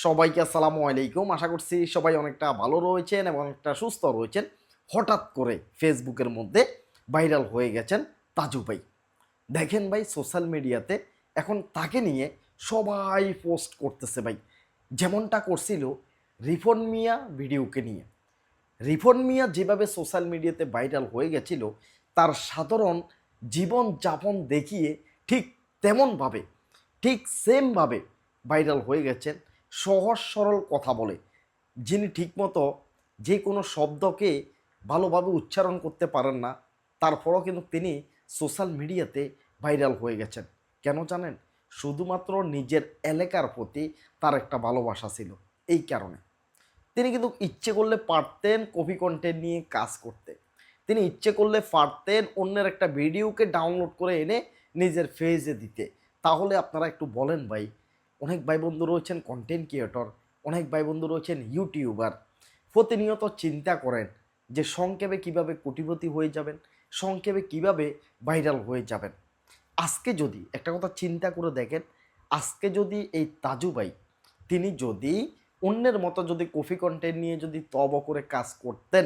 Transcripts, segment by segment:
সবাইকে আসসালামু আলাইকুম। আশা করছি সবাই অনেকটা ভালো রয়েছেন এবং অনেকটা সুস্থ রয়েছেন। হঠাৎ করে ফেসবুকের মধ্যে ভাইরাল হয়ে গেছেন তাজু ভাই। দেখেন ভাই, সোশ্যাল মিডিয়াতে এখন তাকে নিয়ে সবাই পোস্ট করতেছে ভাই। যেমনটা করছিল রিফন মিয়া ভিডিওকে নিয়ে। রিফন মিয়া যেভাবে সোশ্যাল মিডিয়াতে ভাইরাল হয়ে গেছিল, তার সাধারণ জীবনযাপন দেখিয়ে ঠিক তেমনভাবে, ঠিক সেমভাবে ভাইরাল হয়ে গেছেন। সহজ সরল কথা বলে, যিনি ঠিকমতো যে কোনো শব্দকে ভালোভাবে উচ্চারণ করতে পারেন না, তারপরও কিন্তু তিনি সোশ্যাল মিডিয়াতে ভাইরাল হয়ে গেছেন। কেন জানেন? শুধুমাত্র নিজের এলাকার প্রতি তার একটা ভালোবাসা ছিল। এই কারণে তিনি কিন্তু ইচ্ছে করলে পারতেন কপি কন্টেন্ট নিয়ে কাজ করতে। তিনি ইচ্ছে করলে পারতেন অন্যের একটা ভিডিওকে ডাউনলোড করে এনে নিজের ফেজে দিতে। তাহলে আপনারা একটু বলেন ভাই, অনেক ভাই বন্ধু রয়েছেন কন্টেন্ট ক্রিয়েটর, অনেক ভাই বন্ধু রয়েছেন ইউটিউবার, প্রতিনিয়ত চিন্তা করেন যে সংক্ষেপে কিভাবে কোটিপতি হয়ে যাবেন, সংক্ষেপে কিভাবে ভাইরাল হয়ে যাবেন। আজকে যদি একটা কথা চিন্তা করে দেখেন, আজকে যদি এই তাজু ভাই তিনি যদি অন্যের মতো যদি কফি কন্টেন্ট নিয়ে যদি করে কাজ করতেন,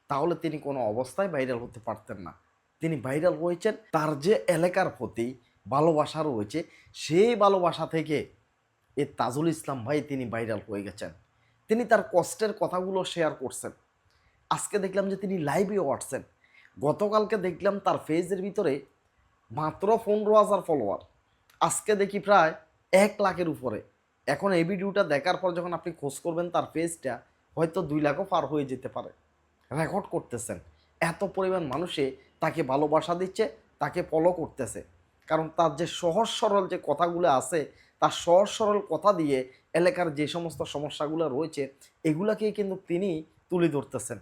তাহলে তিনি কোনো অবস্থায় ভাইরাল হতে পারতেন না। তিনি ভাইরাল হয়েছেন তার যে এলাকার প্রতি ভালোবাসা রয়েছে, সেই ভালোবাসা থেকে এ তাজুল ইসলাম ভাই তিনি ভাইরাল হয়ে গেছেন। তিনি তার কষ্টের কথাগুলো শেয়ার করছেন। আজকে দেখলাম যে তিনি লাইভেও আসছেন। গতকালকে দেখলাম তার ফেজের ভিতরে মাত্র 15,000 ফলোয়ার, আজকে দেখি প্রায় 1 লাখের উপরে। এখন এই ভিডিওটা দেখার পর যখন আপনি খোঁজ করবেন তার পেজটা, হয়তো 2 লাখও পার হয়ে যেতে পারে। রেকর্ড করতেছেন, এত পরিমাণ মানুষে তাকে ভালোবাসা দিচ্ছে, তাকে ফলো করতেছে। কারণ তার যে সহজ সরল যে কথাগুলো আছে, তার সহজ সরল কথা দিয়ে এলাকার যে সমস্ত সমস্যাগুলো রয়েছে, এগুলাকেই কিন্তু তিনি তুলে ধরতেছেন।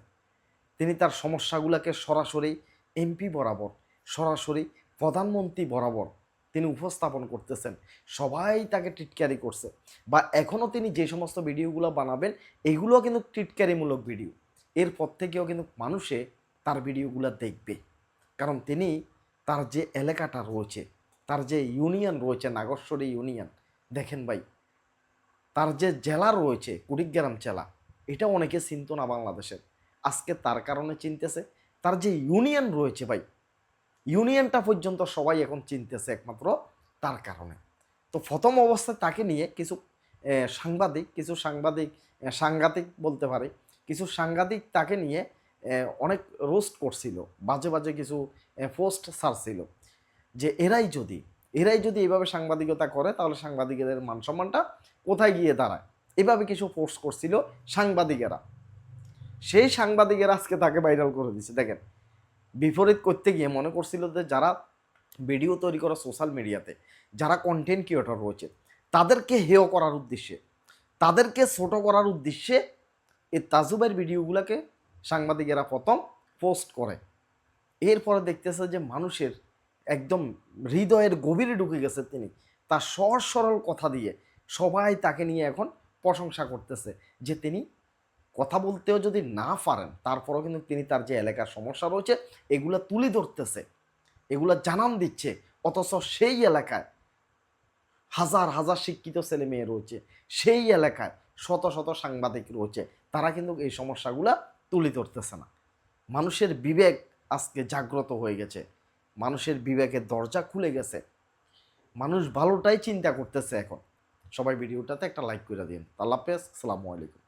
তিনি তার সমস্যাগুলোকে সরাসরি এমপি বরাবর, সরাসরি প্রধানমন্ত্রী বরাবর তিনি উপস্থাপন করতেছেন। সবাই তাকে টিটকারি করছে, বা এখনও তিনি যে সমস্ত ভিডিওগুলো বানাবেন এগুলো কিন্তু টিটকারিমূলক ভিডিও। এরপর থেকেও কিন্তু মানুষে তার ভিডিওগুলো দেখবে। কারণ তিনি তার যে এলাকাটা রয়েছে, তার যে ইউনিয়ন রয়েছে নাগরসরি ইউনিয়ন, দেখেন ভাই, তার যে জেলা রয়েছে কুড়িগ্রাম জেলা, এটা অনেকে চিনত না বাংলাদেশের। আজকে তার কারণে চিনতেছে। তার যে ইউনিয়ন রয়েছে ভাই, ইউনিয়নটা পর্যন্ত সবাই এখন চিনতেছে একমাত্র তার কারণে। তো প্রথম অবস্থায় তাকে নিয়ে কিছু সাংঘাতিক বলতে পারে, কিছু সাংঘাতিক তাকে নিয়ে অনেক রোস্ট করছিল, বাজে বাজে কিছু পোস্ট ছাড়ছিল যে এরাই যদি এইভাবে সাংবাদিকতা করে তাহলে সাংবাদিকদের মান সম্মানটা কোথায় গিয়ে দাঁড়ায়। এভাবে কিছু পোস্ট করছিল সাংবাদিকেরা। সেই সাংবাদিকেরা আজকে তাকে ভাইরাল করে দিচ্ছে। দেখেন, বিপরীত করতে গিয়ে মনে করছিল যে যারা ভিডিও তৈরি করা সোশ্যাল মিডিয়াতে, যারা কন্টেন্ট ক্রিয়েটর রয়েছে, তাদেরকে হেয় করার উদ্দেশ্যে, তাদেরকে ছোট করার উদ্দেশ্যে এই তাজুবের ভিডিওগুলোকে সাংবাদিকেরা প্রথম পোস্ট করে। এরপরে দেখতেছে যে মানুষের একদম হৃদয়ের গভীরে ঢুকে গেছে তিনি। তার সহজ সরল কথা দিয়ে সবাই তাকে নিয়ে এখন প্রশংসা করতেছে যে তিনি কথা বলতেও যদি না পারেন, তারপরেও কিন্তু তিনি তার যে এলাকার সমস্যা রয়েছে এগুলা তুলে ধরতেছে, এগুলা জানান দিচ্ছে। অথচ সেই এলাকায় হাজার হাজার শিক্ষিত ছেলে মেয়ে রয়েছে, সেই এলাকায় শত শত সাংবাদিক রয়েছে, তারা কিন্তু এই সমস্যাগুলা তুলে ধরতেছে না। মানুষের বিবেক আজকে জাগ্রত হয়ে গেছে, মানুষের বিবেকের দরজা খুলে গেছে, মানুষ ভালোটাই চিন্তা করতেছে এখন। সবাই ভিডিওটাতে একটা লাইক করে দিন। আল্লাহ হাফেজ, আসসালামু আলাইকুম।